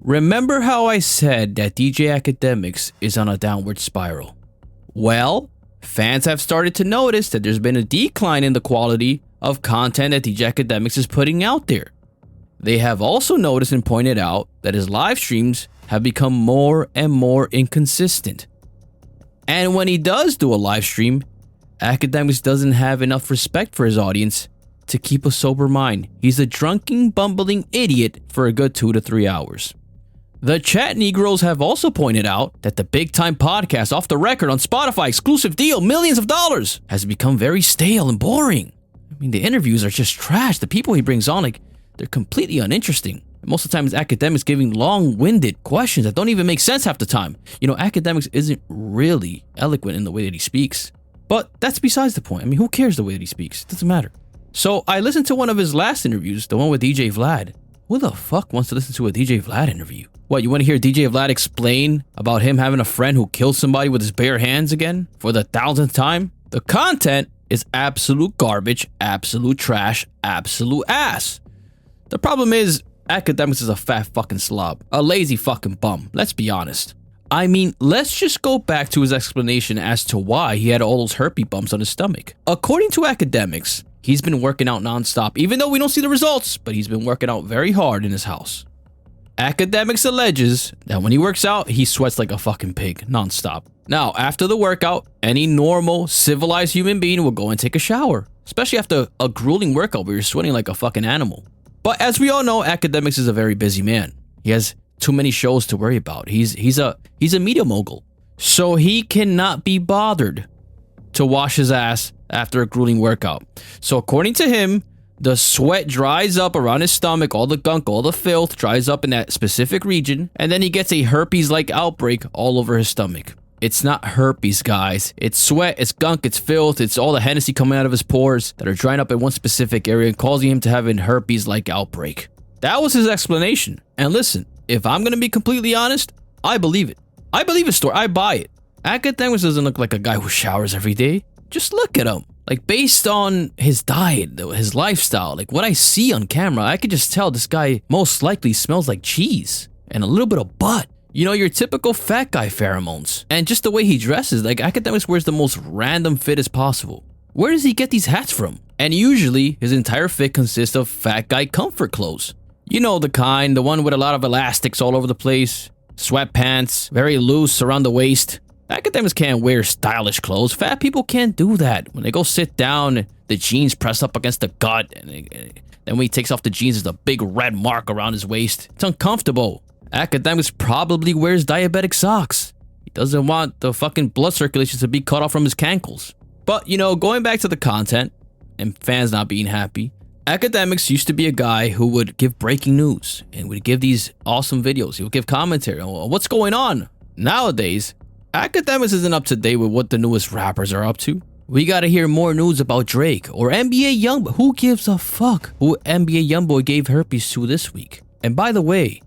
Remember how I said that DJ Akademiks is on a downward spiral? Well, fans have started to notice that there's been a decline in the quality of content that DJ Akademiks is putting out there. They have also noticed and pointed out that his live streams have become more and more inconsistent. And when he does do a live stream, Akademiks doesn't have enough respect for his audience to keep a sober mind. He's a drunken, bumbling idiot for a good 2 to 3 hours. The chat Negroes have also pointed out that the big time podcast Off the Record on Spotify, exclusive deal, millions of dollars, has become very stale and boring. I mean, the interviews are just trash. The people he brings on, like, they're completely uninteresting. Most of the time it's Akademiks giving long-winded questions that don't even make sense half the time. You know, Akademiks isn't really eloquent in the way that he speaks. But that's besides the point. I mean, who cares the way that he speaks? It doesn't matter. So I listened to one of his last interviews, the one with DJ Vlad. Who the fuck wants to listen to a DJ Vlad interview? What, you want to hear DJ Vlad explain about him having a friend who killed somebody with his bare hands again for the 1000th time? The content is absolute garbage, absolute trash, absolute ass. The problem is, Akademiks is a fat fucking slob, a lazy fucking bum, let's be honest. I mean, let's just go back to his explanation as to why he had all those herpes bumps on his stomach. According to Akademiks, he's been working out non-stop, even though we don't see the results, but he's been working out very hard in his house. Akademiks alleges that when he works out, he sweats like a fucking pig, non-stop. Now, after the workout, any normal, civilized human being will go and take a shower, especially after a grueling workout where you're sweating like a fucking animal. But as we all know, Akademiks is a very busy man. He has too many shows to worry about. He's a media mogul, so he cannot be bothered to wash his ass after a grueling workout. So according to him, the sweat dries up around his stomach, all the gunk, all the filth dries up in that specific region, and then he gets a herpes-like outbreak all over his stomach. It's not herpes, guys. It's sweat, it's gunk, it's filth, it's all the Hennessy coming out of his pores that are drying up in one specific area and causing him to have a herpes-like outbreak. That was his explanation. And listen, if I'm gonna be completely honest, I believe it. I believe his story. I buy it. Akademiks doesn't look like a guy who showers every day. Just look at him. Like, based on his diet, his lifestyle, like what I see on camera, I could just tell this guy most likely smells like cheese and a little bit of butt. You know, your typical fat guy pheromones. And just the way he dresses, like Akademiks wears the most random fit as possible. Where does he get these hats from? And usually, his entire fit consists of fat guy comfort clothes. You know the kind, the one with a lot of elastics all over the place, sweatpants, very loose around the waist. Akademiks can't wear stylish clothes. Fat people can't do that. When they go sit down, the jeans press up against the gut, and then when he takes off the jeans, there's a big red mark around his waist. It's uncomfortable. Akademiks probably wears diabetic socks. He doesn't want the fucking blood circulation to be cut off from his cankles. But, you know, going back to the content, and fans not being happy, Akademiks used to be a guy who would give breaking news, and would give these awesome videos. He would give commentary on what's going on. Nowadays, Akademiks isn't up to date with what the newest rappers are up to. We gotta hear more news about Drake or NBA Youngboy. Who gives a fuck who NBA Youngboy gave herpes to this week? And by the way,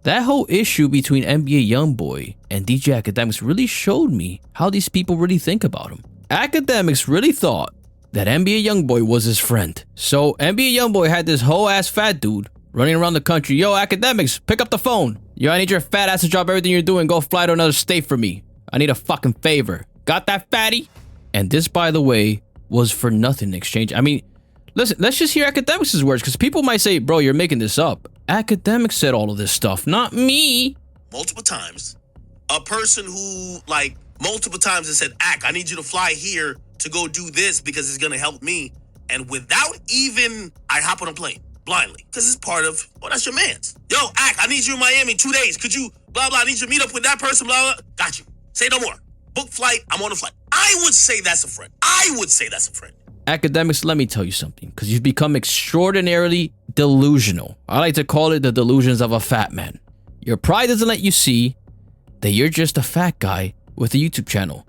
that whole issue between NBA Youngboy and DJ Akademiks really showed me how these people really think about him. Akademiks really thought that NBA Youngboy was his friend. So NBA Youngboy had this whole ass fat dude running around the country. Yo, Akademiks, pick up the phone. Yo, I need your fat ass to drop everything you're doing. Go fly to another state for me. I need a fucking favor. Got that, fatty? And this, by the way, was for nothing in exchange. I mean, listen, let's just hear Akademiks' words, because people might say, bro, you're making this up. Akademiks said all of this stuff, not me. Multiple times. A person who, like, multiple times has said, I need you to fly here to go do this because it's going to help me. And without even, I hop on a plane blindly because it's part of, well, that's your man's. Yo, I need you in Miami 2 days. Could you, blah, blah, I need you to meet up with that person, blah, blah. Got you. Say no more. Book flight. I'm on a flight. I would say that's a friend. Akademiks, let me tell you something, because you've become extraordinarily delusional. I like to call it the delusions of a fat man. Your pride doesn't let you see that you're just a fat guy with a YouTube channel.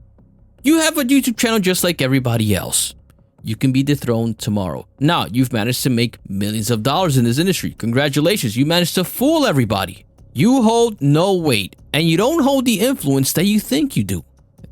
You have a YouTube channel just like everybody else. You can be dethroned tomorrow. Now, you've managed to make millions of dollars in this industry. Congratulations, you managed to fool everybody. You hold no weight, and you don't hold the influence that you think you do.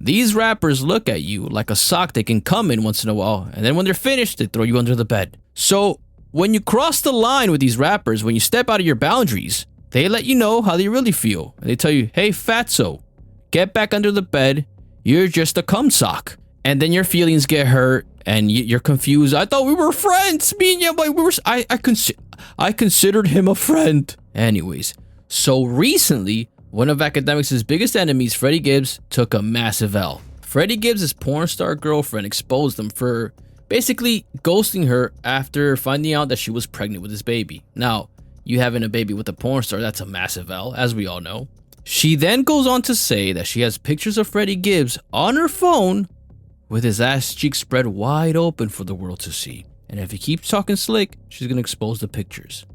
These rappers look at you like a sock they can come in once in a while, and then when they're finished, they throw you under the bed. So when you cross the line with these rappers, when you step out of your boundaries, they let you know how they really feel. And they tell you, hey, fatso, get back under the bed. You're just a cum sock. And then your feelings get hurt and you're confused. I thought we were friends. Me and Youngboy, I considered him a friend. Anyways, so recently, one of Akademiks' biggest enemies, Freddie Gibbs, took a massive L. Freddie Gibbs' porn star girlfriend exposed him for basically ghosting her after finding out that she was pregnant with his baby. Now, you having a baby with a porn star, that's a massive L, as we all know. She then goes on to say that she has pictures of Freddie Gibbs on her phone with his ass cheeks spread wide open for the world to see. And if he keeps talking slick, she's going to expose the pictures.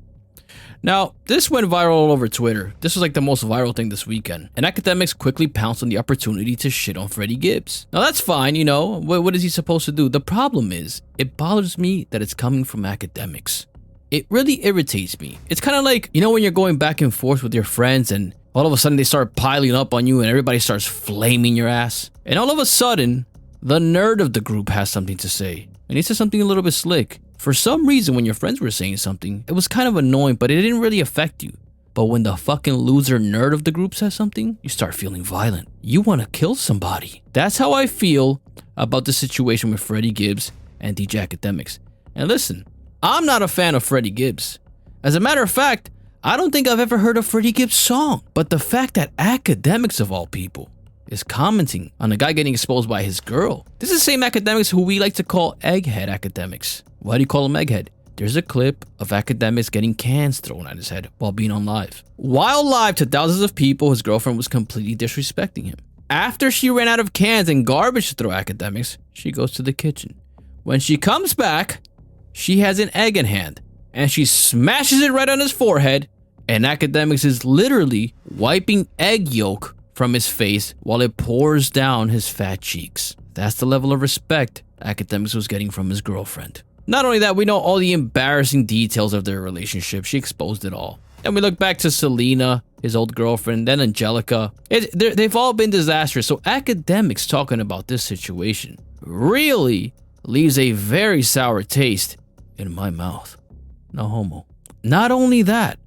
Now, this went viral all over Twitter. This was like the most viral thing this weekend. And Akademiks quickly pounced on the opportunity to shit on Freddie Gibbs. Now that's fine, you know, what is he supposed to do? The problem is, it bothers me that it's coming from Akademiks. It really irritates me. It's kind of like, you know, when you're going back and forth with your friends and all of a sudden they start piling up on you and everybody starts flaming your ass. And all of a sudden, the nerd of the group has something to say. And he says something a little bit slick. For some reason, when your friends were saying something, it was kind of annoying, but it didn't really affect you. But when the fucking loser nerd of the group says something, you start feeling violent. You want to kill somebody. That's how I feel about the situation with Freddie Gibbs and DJ Akademiks. And listen, I'm not a fan of Freddie Gibbs. As a matter of fact, I don't think I've ever heard a Freddie Gibbs song. But the fact that Akademiks of all people is commenting on a guy getting exposed by his girl. This is the same Akademiks who we like to call egghead Akademiks. Why do you call him egghead? There's a clip of Akademiks getting cans thrown at his head while being on live. While live to thousands of people, his girlfriend was completely disrespecting him. After she ran out of cans and garbage to throw Akademiks, she goes to the kitchen. When she comes back, she has an egg in hand and she smashes it right on his forehead, and Akademiks is literally wiping egg yolk from his face while it pours down his fat cheeks. That's the level of respect Akademiks was getting from his girlfriend. Not only that, we know all the embarrassing details of their relationship. She exposed it all. And we look back to Selena, his old girlfriend, then Angelica. They've all been disastrous. So Akademiks talking about this situation really leaves a very sour taste in my mouth. No homo. Not only that,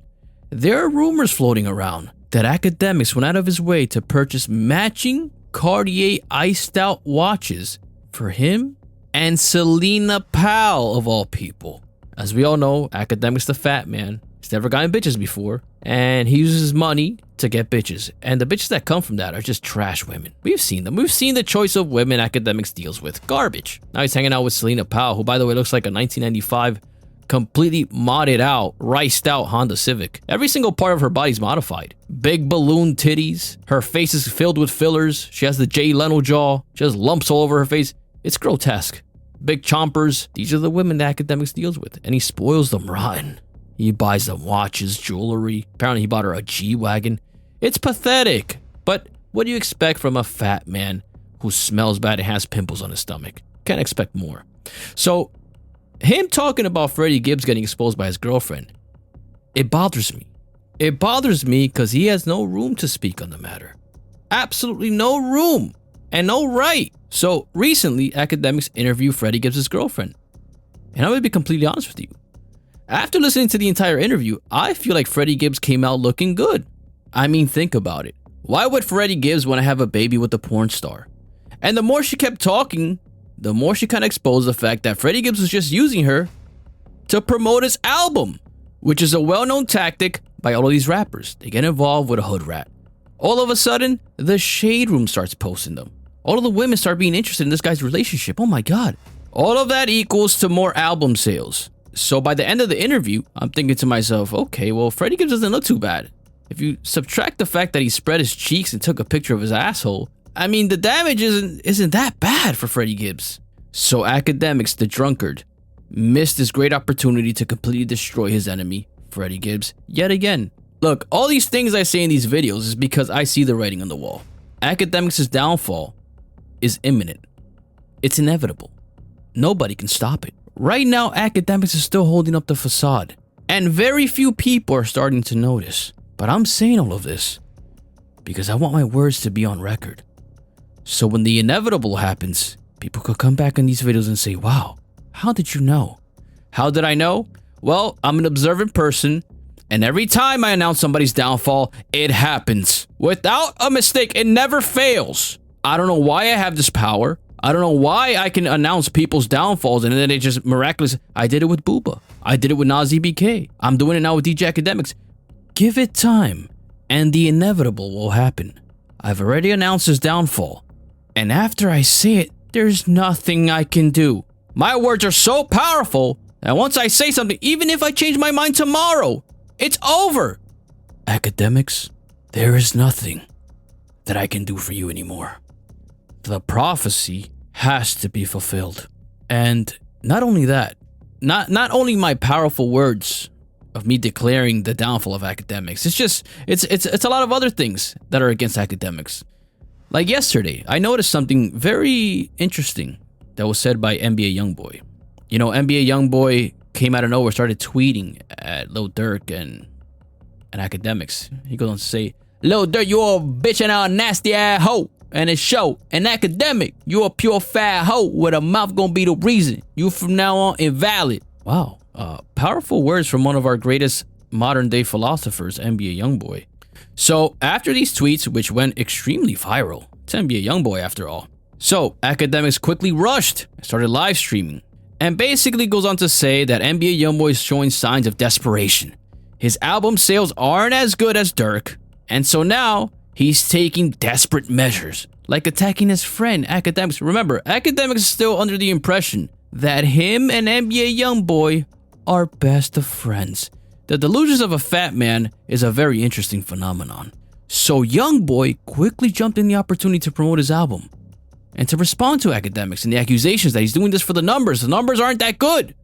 there are rumors floating around that Akademiks went out of his way to purchase matching Cartier iced out watches for him and Selena Powell of all people. As we all know, Akademiks the fat man. He's never gotten bitches before, and he uses his money to get bitches. And the bitches that come from that are just trash women. We've seen them. We've seen the choice of women Akademiks deals with. Garbage. Now he's hanging out with Selena Powell, who by the way looks like a 1995 completely modded out, riced out Honda Civic. Every single part of her body's modified. Big balloon titties. Her face is filled with fillers. She has the Jay Leno jaw. She has lumps all over her face. It's grotesque. Big chompers. These are the women that Akademiks deals with. And he spoils them rotten. He buys them watches, jewelry. Apparently he bought her a G-Wagon. It's pathetic. But what do you expect from a fat man who smells bad and has pimples on his stomach? Can't expect more. So, him talking about Freddie Gibbs getting exposed by his girlfriend, it bothers me. It bothers me because he has no room to speak on the matter. Absolutely no room and no right. So recently, Akademiks interviewed Freddie Gibbs' girlfriend. And I'm going to be completely honest with you. After listening to the entire interview, I feel like Freddie Gibbs came out looking good. I mean, think about it. Why would Freddie Gibbs want to have a baby with a porn star? And the more she kept talking, the more she kind of exposed the fact that Freddie Gibbs was just using her to promote his album, which is a well-known tactic by all of these rappers. They get involved with a hood rat. All of a sudden, the Shade Room starts posting them. All of the women start being interested in this guy's relationship. Oh my God. All of that equals to more album sales. So by the end of the interview, I'm thinking to myself, okay, well, Freddie Gibbs doesn't look too bad. If you subtract the fact that he spread his cheeks and took a picture of his asshole, I mean, the damage isn't that bad for Freddie Gibbs. So Akademiks, the drunkard, missed this great opportunity to completely destroy his enemy, Freddie Gibbs, yet again. Look, all these things I say in these videos is because I see the writing on the wall. Akademiks' downfall is imminent. It's inevitable. Nobody can stop it. Right now, Akademiks is still holding up the facade, and very few people are starting to notice. But I'm saying all of this because I want my words to be on record. So when the inevitable happens, people could come back in these videos and say, wow, how did you know? How did I know? Well, I'm an observant person, and every time I announce somebody's downfall, it happens. Without a mistake, it never fails. I don't know why I have this power. I don't know why I can announce people's downfalls and then it just miraculous. I did it with Booba. I did it with Nas BK. I'm doing it now with DJ Akademiks. Give it time, and the inevitable will happen. I've already announced his downfall, and after I say it, there's nothing I can do. My words are so powerful that once I say something, even if I change my mind tomorrow, it's over. Akademiks, there is nothing that I can do for you anymore. The prophecy has to be fulfilled. And not only that, not only my powerful words of me declaring the downfall of Akademiks, it's a lot of other things that are against Akademiks. Like yesterday, I noticed something very interesting that was said by NBA Youngboy. You know, NBA Youngboy came out of nowhere, started tweeting at Lil Durk and Akademiks. He goes on to say, Lil Durk, you a bitch and a nasty ass hoe. And it's show. And Akademiks, you a pure fat hoe with a mouth gonna be the reason. You from now on invalid. Wow. Powerful words from one of our greatest modern day philosophers, NBA Youngboy. So after these tweets, which went extremely viral, it's NBA Youngboy after all. So Akademiks quickly rushed and started live streaming. And basically goes on to say that NBA Youngboy is showing signs of desperation. His album sales aren't as good as Durk. And so now he's taking desperate measures, like attacking his friend Akademiks. Remember, Akademiks is still under the impression that him and NBA Youngboy are best of friends. The delusions of a fat man is a very interesting phenomenon. So Youngboy quickly jumped in the opportunity to promote his album and to respond to Akademiks and the accusations that he's doing this for the numbers. The numbers aren't that good.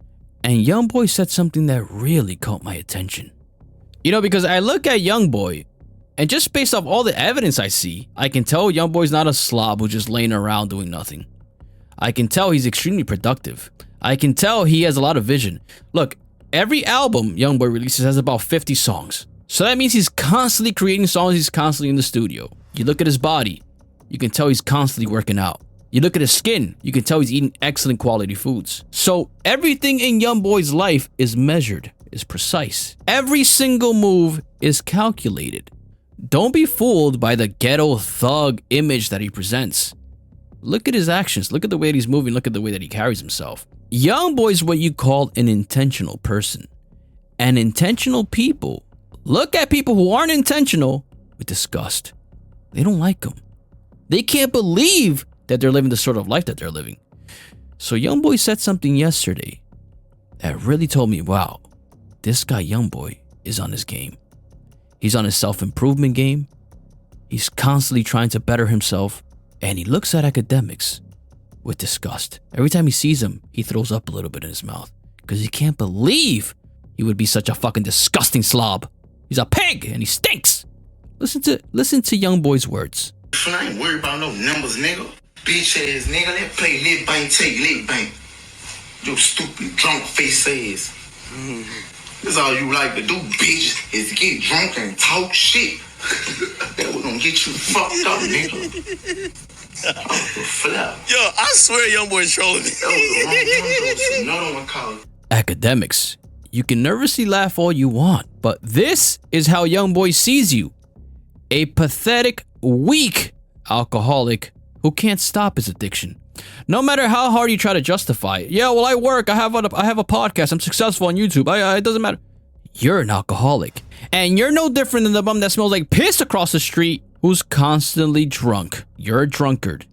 And Youngboy said something that really caught my attention. You know, because I look at Youngboy, and just based off all the evidence I see, I can tell Youngboy's not a slob who's just laying around doing nothing. I can tell he's extremely productive. I can tell he has a lot of vision. Look, every album Youngboy releases has about 50 songs. So that means he's constantly creating songs, he's constantly in the studio. You look at his body, you can tell he's constantly working out. You look at his skin, you can tell he's eating excellent quality foods. So everything in Youngboy's life is measured, is precise. Every single move is calculated. Don't be fooled by the ghetto thug image that he presents. Look at his actions. Look at the way that he's moving. Look at the way that he carries himself. Youngboy is what you call an intentional person. And intentional people look at people who aren't intentional with disgust. They don't like them. They can't believe that they're living the sort of life that they're living. So Youngboy said something yesterday that really told me, wow, this guy Youngboy is on his game. He's on his self-improvement game. He's constantly trying to better himself. And he looks at Akademiks with disgust. Every time he sees him, he throws up a little bit in his mouth. Because he can't believe he would be such a fucking disgusting slob. He's a pig and he stinks. Listen to Youngboy's words. I ain't worried about no numbers, nigga. Bitch ass nigga. Let's play lit bank, take lit bank. Your stupid drunk face ass. That's all you like to do, bitch, is to get drunk and talk shit. That was gonna get you fucked up, nigga. Yo, I swear Youngboy's trolling me. That was the wrong number. Another one called. Akademiks, you can nervously laugh all you want, but this is how Youngboy sees you. A pathetic, weak alcoholic who can't stop his addiction. No matter how hard you try to justify it. Yeah, well, I work. I have a podcast. I'm successful on YouTube. It doesn't matter. You're an alcoholic. And you're no different than the bum that smells like piss across the street who's constantly drunk. You're a drunkard.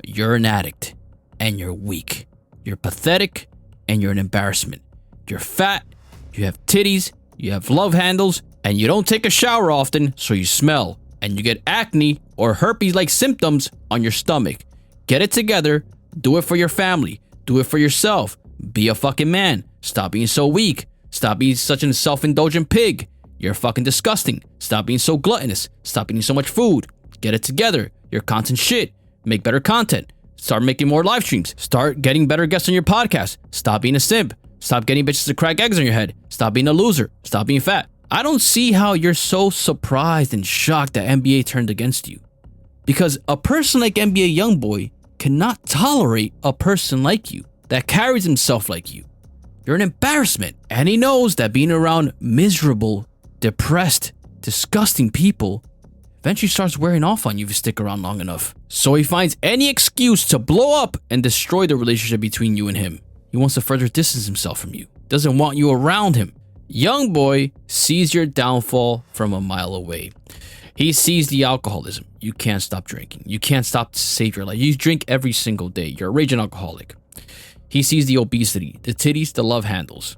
You're an addict. And you're weak. You're pathetic. And you're an embarrassment. You're fat. You have titties. You have love handles. And you don't take a shower often, so you smell. And you get acne or herpes-like symptoms on your stomach. Get it together. Do it for your family. Do it for yourself. Be a fucking man. Stop being so weak. Stop being such a self-indulgent pig. You're fucking disgusting. Stop being so gluttonous. Stop eating so much food. Get it together. You're content shit. Make better content. Start making more live streams. Start getting better guests on your podcast. Stop being a simp. Stop getting bitches to crack eggs on your head. Stop being a loser. Stop being fat. I don't see how you're so surprised and shocked that NBA turned against you. Because a person like NBA Youngboy cannot tolerate a person like you that carries himself like you. You're an embarrassment. And he knows that being around miserable, depressed, disgusting people eventually starts wearing off on you if you stick around long enough. So he finds any excuse to blow up and destroy the relationship between you and him. He wants to further distance himself from you. Doesn't want you around him. Youngboy sees your downfall from a mile away. He sees the alcoholism. You can't stop drinking. You can't stop to save your life. You drink every single day. You're a raging alcoholic. He sees the obesity, the titties, the love handles.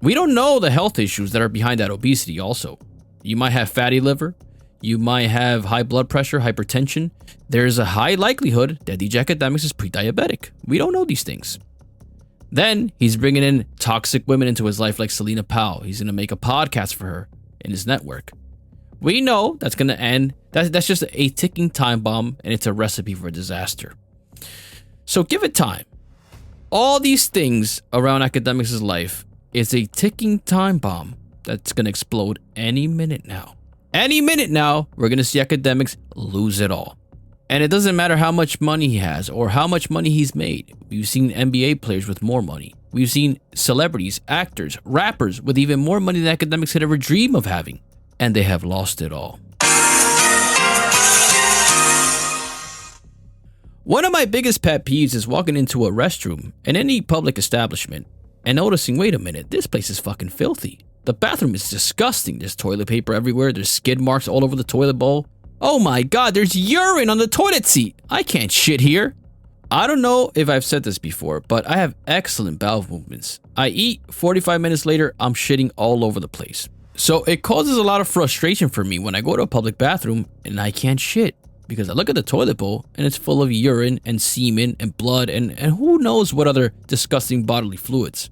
We don't know the health issues that are behind that obesity also. You might have fatty liver. You might have high blood pressure, hypertension. There's a high likelihood that DJ Akademiks is pre-diabetic. We don't know these things. Then he's bringing in toxic women into his life like Selena Powell. He's going to make a podcast for her in his network. We know that's going to end. That's just a ticking time bomb, and it's a recipe for disaster. So give it time. All these things around Akademiks' life is a ticking time bomb that's going to explode any minute now. Any minute now, we're going to see Akademiks lose it all. And it doesn't matter how much money he has or how much money he's made. We've seen NBA players with more money. We've seen celebrities, actors, rappers with even more money than Akademiks could ever dream of having. And they have lost it all. One of my biggest pet peeves is walking into a restroom in any public establishment and noticing, wait a minute, this place is fucking filthy. The bathroom is disgusting. There's toilet paper everywhere. There's skid marks all over the toilet bowl. Oh my god, there's urine on the toilet seat. I can't shit here. I don't know if I've said this before, but I have excellent bowel movements. I eat, 45 minutes later, I'm shitting all over the place. So it causes a lot of frustration for me when I go to a public bathroom and I can't shit. Because I look at the toilet bowl and it's full of urine and semen and blood and who knows what other disgusting bodily fluids.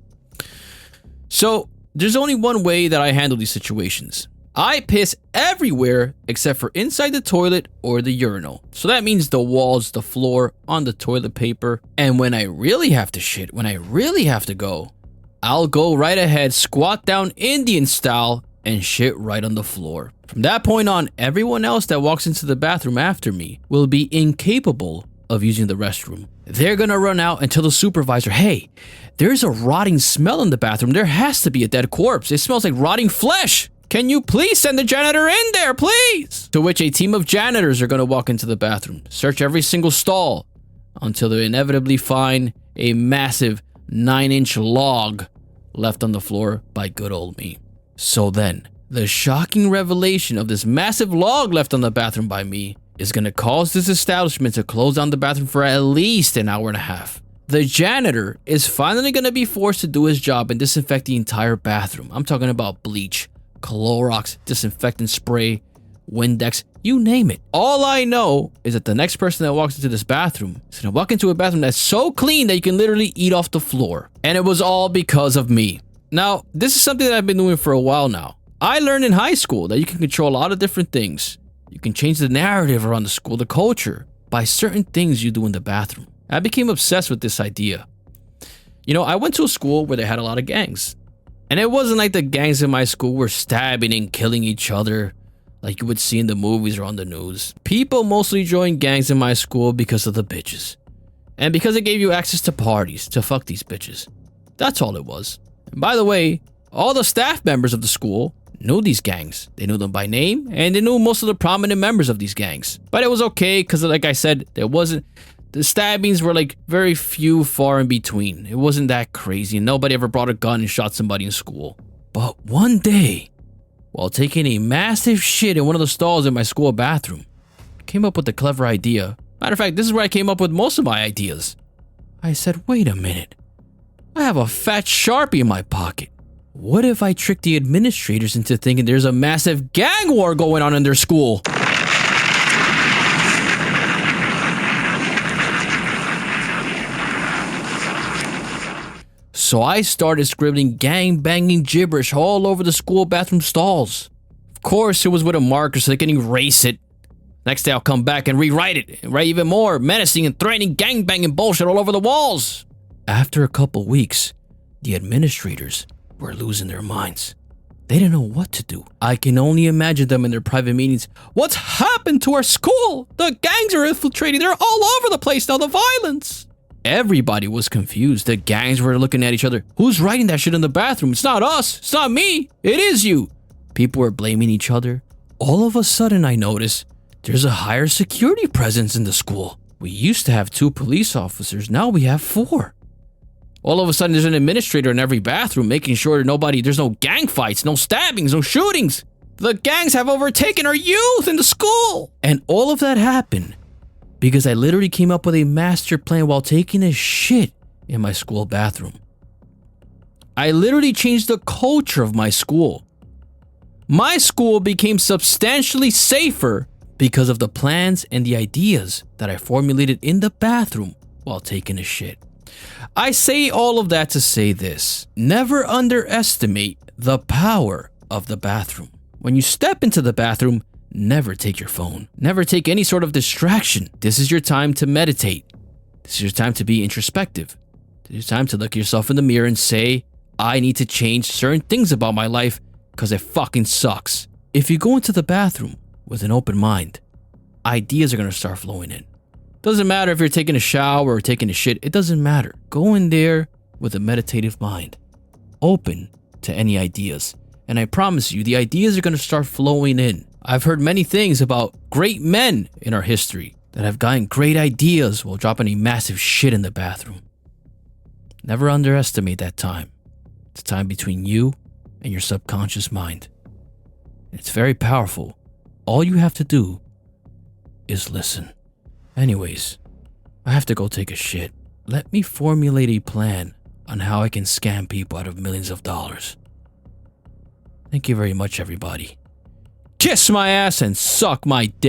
So there's only one way that I handle these situations. I piss everywhere except for inside the toilet or the urinal. So that means the walls, the floor, on the toilet paper. And when I really have to shit, when I really have to go, I'll go right ahead, squat down Indian style, and shit right on the floor. From that point on, everyone else that walks into the bathroom after me will be incapable of using the restroom. They're gonna run out and tell the supervisor, hey, there's a rotting smell in the bathroom. There has to be a dead corpse. It smells like rotting flesh. Can you please send the janitor in there, please? To which a team of janitors are gonna walk into the bathroom, search every single stall until they inevitably find a massive 9-inch log left on the floor by good old me. So then, the shocking revelation of this massive log left on the bathroom by me is going to cause this establishment to close down the bathroom for at least an hour and a half. The janitor is finally going to be forced to do his job and disinfect the entire bathroom. I'm talking about bleach, Clorox, disinfectant spray, Windex, you name it. All I know is that the next person that walks into this bathroom is going to walk into a bathroom that's so clean that you can literally eat off the floor. And it was all because of me. Now, this is something that I've been doing for a while now. I learned in high school that you can control a lot of different things. You can change the narrative around the school, the culture, by certain things you do in the bathroom. I became obsessed with this idea. You know, I went to a school where they had a lot of gangs. And it wasn't like the gangs in my school were stabbing and killing each other like you would see in the movies or on the news. People mostly joined gangs in my school because of the bitches. And because it gave you access to parties to fuck these bitches. That's all it was. And by the way, all the staff members of the school knew these gangs. They knew them by name, and they knew most of the prominent members of these gangs. But it was okay, because like I said, the stabbings were like very few, far in between. It wasn't that crazy. Nobody ever brought a gun and shot somebody in school. But one day, while taking a massive shit in one of the stalls in my school bathroom, I came up with a clever idea. Matter of fact, this is where I came up with most of my ideas. I said, wait a minute. I have a fat Sharpie in my pocket. What if I trick the administrators into thinking there's a massive gang war going on in their school? So I started scribbling gang-banging gibberish all over the school bathroom stalls. Of course, it was with a marker so they can erase it. Next day I'll come back and rewrite it, and write even more menacing and threatening gang-banging bullshit all over the walls. After a couple weeks, the administrators were losing their minds. They didn't know what to do. I can only imagine them in their private meetings. What's happened to our school? The gangs are infiltrating. They're all over the place now, the violence. Everybody was confused. The gangs were looking at each other. Who's writing that shit in the bathroom? It's not us. It's not me. It is you. People were blaming each other. All of a sudden, I noticed there's a higher security presence in the school. We used to have 2 police officers. Now we have 4. All of a sudden, there's an administrator in every bathroom making sure there's no gang fights, no stabbings, no shootings. The gangs have overtaken our youth in the school. And all of that happened because I literally came up with a master plan while taking a shit in my school bathroom. I literally changed the culture of my school. My school became substantially safer because of the plans and the ideas that I formulated in the bathroom while taking a shit. I say all of that to say this. Never underestimate the power of the bathroom. When you step into the bathroom, never take your phone. Never take any sort of distraction. This is your time to meditate. This is your time to be introspective. This is your time to look yourself in the mirror and say, I need to change certain things about my life because it fucking sucks. If you go into the bathroom with an open mind, ideas are going to start flowing in. Doesn't matter if you're taking a shower or taking a shit. It doesn't matter. Go in there with a meditative mind, open to any ideas. And I promise you, the ideas are going to start flowing in. I've heard many things about great men in our history that have gotten great ideas while dropping a massive shit in the bathroom. Never underestimate that time. It's time between you and your subconscious mind. It's very powerful. All you have to do is listen. Anyways, I have to go take a shit. Let me formulate a plan on how I can scam people out of millions of dollars. Thank you very much, everybody. Kiss my ass and suck my dick.